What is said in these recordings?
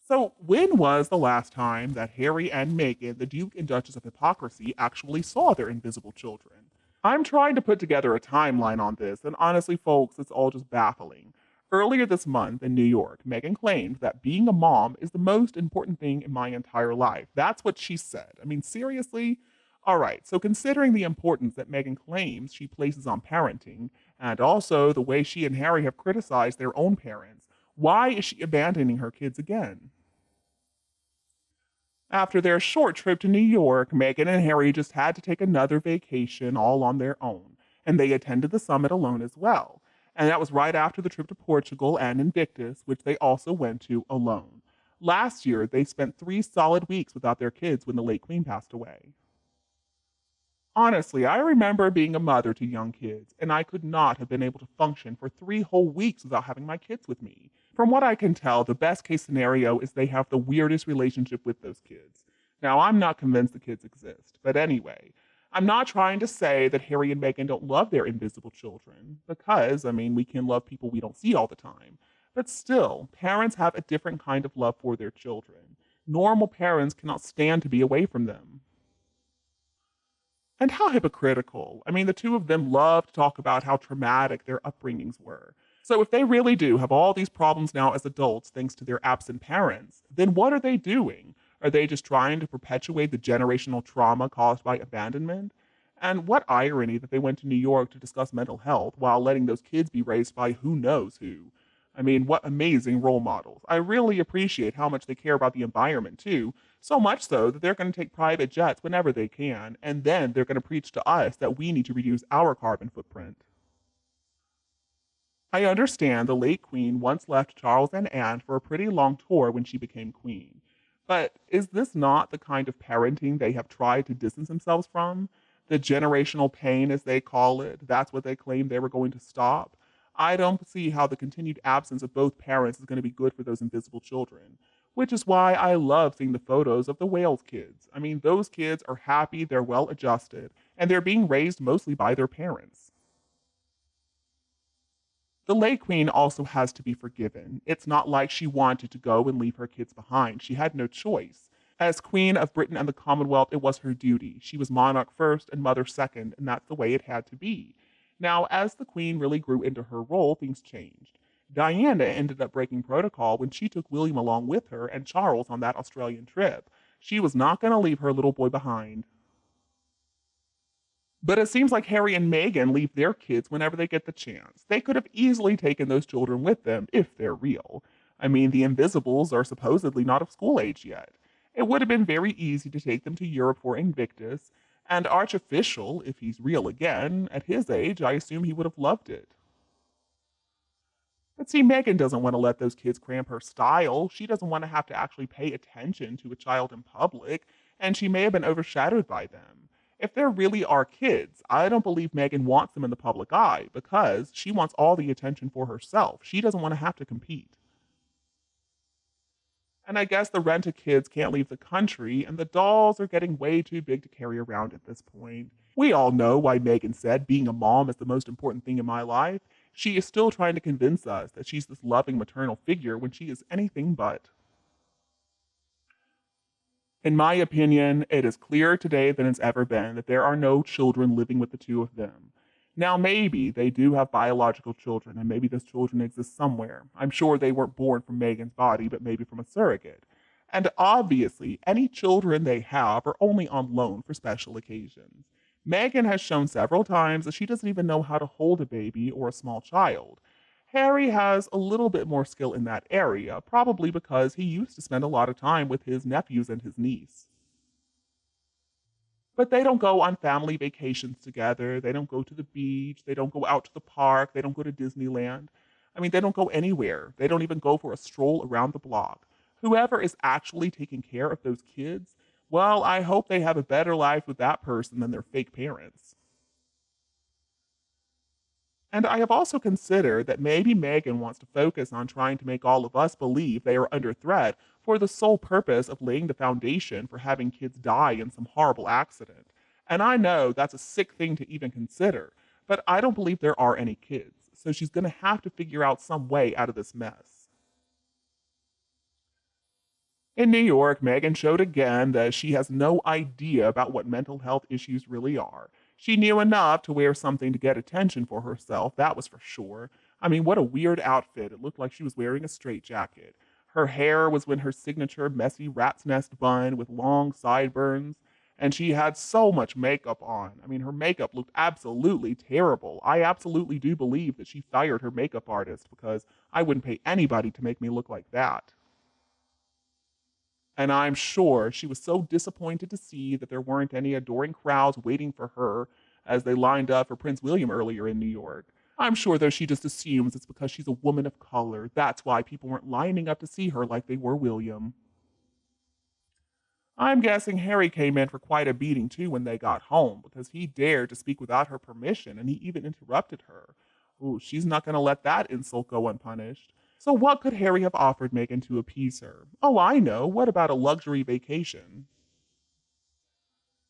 So, when was the last time that Harry and Meghan, the Duke and Duchess of Hypocrisy, actually saw their invisible children? I'm trying to put together a timeline on this, and honestly, folks, it's all just baffling. Earlier this month in New York, Meghan claimed that being a mom is the most important thing in my entire life. That's what she said. I mean, seriously? All right, so considering the importance that Meghan claims she places on parenting, and also the way she and Harry have criticized their own parents, why is she abandoning her kids again? After their short trip to New York, Meghan and Harry just had to take another vacation all on their own, and they attended the summit alone as well. And that was right after the trip to Portugal and Invictus, which they also went to alone. Last year, they spent 3 solid weeks without their kids when the late Queen passed away. Honestly, I remember being a mother to young kids, and I could not have been able to function for 3 whole weeks without having my kids with me. From what I can tell, the best case scenario is they have the weirdest relationship with those kids. Now, I'm not convinced the kids exist, but anyway, I'm not trying to say that Harry and Meghan don't love their invisible children, because, we can love people we don't see all the time. But still, parents have a different kind of love for their children. Normal parents cannot stand to be away from them. And how hypocritical. The two of them love to talk about how traumatic their upbringings were. So, if they really do have all these problems now as adults thanks to their absent parents, then what are they doing? Are they just trying to perpetuate the generational trauma caused by abandonment? And what irony that they went to New York to discuss mental health while letting those kids be raised by who knows who. What amazing role models. I really appreciate how much they care about the environment, too, so much so that they're going to take private jets whenever they can, and then they're going to preach to us that we need to reduce our carbon footprint. I understand the late Queen once left Charles and Anne for a pretty long tour when she became Queen. But is this not the kind of parenting they have tried to distance themselves from? The generational pain, as they call it, that's what they claim they were going to stop. I don't see how the continued absence of both parents is going to be good for those invisible children. Which is why I love seeing the photos of the Wales kids. Those kids are happy, they're well adjusted, and they're being raised mostly by their parents. The late Queen also has to be forgiven. It's not like she wanted to go and leave her kids behind. She had no choice. As Queen of Britain and the Commonwealth, it was her duty. She was monarch first and mother second, and that's the way it had to be. Now, as the Queen really grew into her role, things changed. Diana ended up breaking protocol when she took William along with her and Charles on that Australian trip. She was not going to leave her little boy behind. But it seems like Harry and Meghan leave their kids whenever they get the chance. They could have easily taken those children with them if they're real. The Invisibles are supposedly not of school age yet. It would have been very easy to take them to Europe for Invictus, and Archofficial, if he's real again, at his age, I assume he would have loved it. But see, Meghan doesn't want to let those kids cramp her style. She doesn't want to have to actually pay attention to a child in public, and she may have been overshadowed by them. If there really are kids, I don't believe Meghan wants them in the public eye because she wants all the attention for herself. She doesn't want to have to compete. And I guess the rent a kids can't leave the country, and the dolls are getting way too big to carry around at this point. We all know why Meghan said being a mom is the most important thing in my life. She is still trying to convince us that she's this loving maternal figure when she is anything but. In my opinion, it is clearer today than it's ever been that there are no children living with the two of them. Now, maybe they do have biological children, and maybe those children exist somewhere. I'm sure they weren't born from Megan's body, but maybe from a surrogate. And obviously, any children they have are only on loan for special occasions. Megan has shown several times that she doesn't even know how to hold a baby or a small child. Harry has a little bit more skill in that area, probably because he used to spend a lot of time with his nephews and his niece. But they don't go on family vacations together. They don't go to the beach. They don't go out to the park. They don't go to Disneyland. They don't go anywhere. They don't even go for a stroll around the block. Whoever is actually taking care of those kids, well, I hope they have a better life with that person than their fake parents. And I have also considered that maybe Megan wants to focus on trying to make all of us believe they are under threat for the sole purpose of laying the foundation for having kids die in some horrible accident. And I know that's a sick thing to even consider, but I don't believe there are any kids, so she's going to have to figure out some way out of this mess. In New York, Meghan showed again that she has no idea about what mental health issues really are. She knew enough to wear something to get attention for herself, that was for sure. I mean, what a weird outfit. It looked like she was wearing a straitjacket. Her hair was in her signature messy rat's nest bun with long sideburns, and she had so much makeup on. I mean, her makeup looked absolutely terrible. I absolutely do believe that she fired her makeup artist because I wouldn't pay anybody to make me look like that. And I'm sure she was so disappointed to see that there weren't any adoring crowds waiting for her as they lined up for Prince William earlier in New York. I'm sure though she just assumes it's because she's a woman of color. That's why people weren't lining up to see her like they were William. I'm guessing Harry came in for quite a beating too when they got home because he dared to speak without her permission and he even interrupted her. Ooh, she's not going to let that insult go unpunished. So, what could Harry have offered Meghan to appease her? Oh, I know. What about a luxury vacation?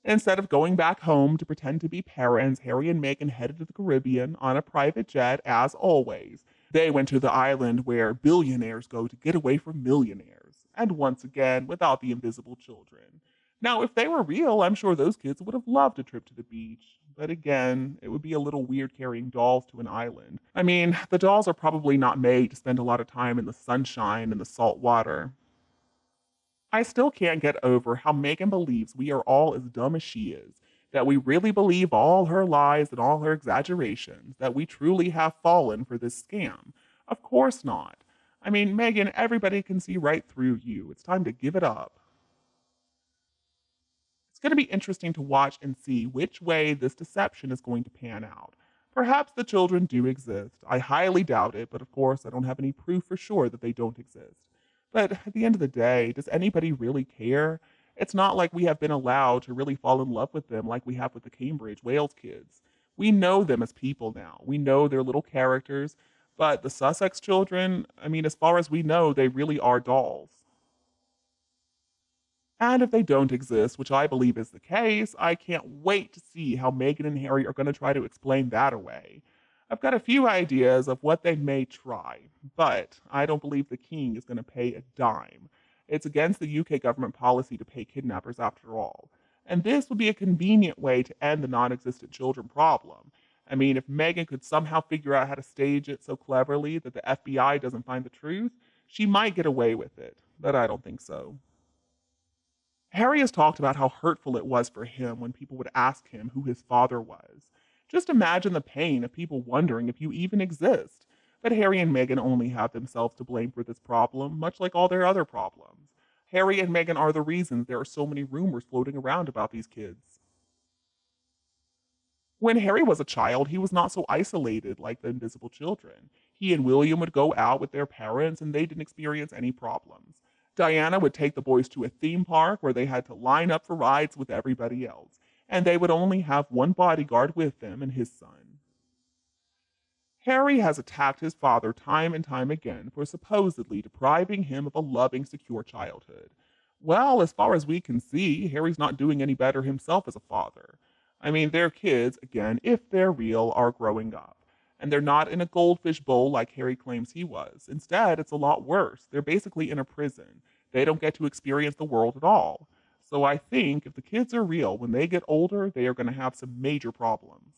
Instead of going back home to pretend to be parents, Harry and Meghan headed to the Caribbean on a private jet as always. They went to the island where billionaires go to get away from millionaires, and once again, without the invisible children. Now, if they were real, I'm sure those kids would have loved a trip to the beach. But again, it would be a little weird carrying dolls to an island. I mean, the dolls are probably not made to spend a lot of time in the sunshine and the salt water. I still can't get over how Megan believes we are all as dumb as she is, that we really believe all her lies and all her exaggerations, that we truly have fallen for this scam. Of course not. I mean, Megan, everybody can see right through you. It's time to give it up. It's going to be interesting to watch and see which way this deception is going to pan out. Perhaps the children do exist. I highly doubt it, but of course, I don't have any proof for sure that they don't exist. But at the end of the day, does anybody really care? It's not like we have been allowed to really fall in love with them like we have with the Cambridge Wales kids. We know them as people now. We know their little characters, but the Sussex children, I mean, as far as we know, they really are dolls. And if they don't exist, which I believe is the case, I can't wait to see how Meghan and Harry are going to try to explain that away. I've got a few ideas of what they may try, but I don't believe the king is going to pay a dime. It's against the UK government policy to pay kidnappers after all. And this would be a convenient way to end the non existent children problem. I mean, if Meghan could somehow figure out how to stage it so cleverly that the FBI doesn't find the truth, she might get away with it, but I don't think so. Harry has talked about how hurtful it was for him when people would ask him who his father was. Just imagine the pain of people wondering if you even exist. But Harry and Meghan only have themselves to blame for this problem, much like all their other problems. Harry and Meghan are the reasons there are so many rumors floating around about these kids. When Harry was a child, he was not so isolated like the invisible children. He and William would go out with their parents and they didn't experience any problems. Diana would take the boys to a theme park where they had to line up for rides with everybody else, and they would only have one bodyguard with them and his son. Harry has attacked his father time and time again for supposedly depriving him of a loving, secure childhood. Well, as far as we can see, Harry's not doing any better himself as a father. I mean, their kids, again, if they're real, are growing up. And they're not in a goldfish bowl like Harry claims he was. Instead, it's a lot worse. They're basically in a prison. They don't get to experience the world at all. So I think if the kids are real, when they get older, they are going to have some major problems.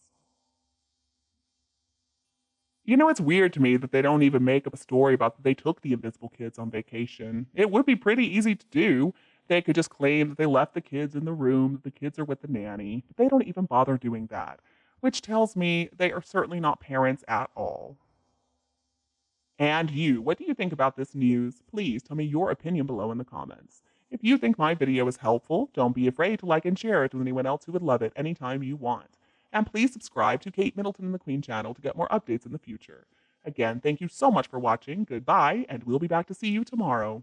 You know, it's weird to me that they don't even make up a story about that they took the invisible kids on vacation. It would be pretty easy to do. They could just claim that they left the kids in the room, that the kids are with the nanny, but they don't even bother doing that, which tells me they are certainly not parents at all. And you, what do you think about this news? Please tell me your opinion below in the comments. If you think my video is helpful, don't be afraid to like and share it with anyone else who would love it anytime you want. And please subscribe to Kate Middleton and the Queen channel to get more updates in the future. Again, thank you so much for watching, goodbye, and we'll be back to see you tomorrow.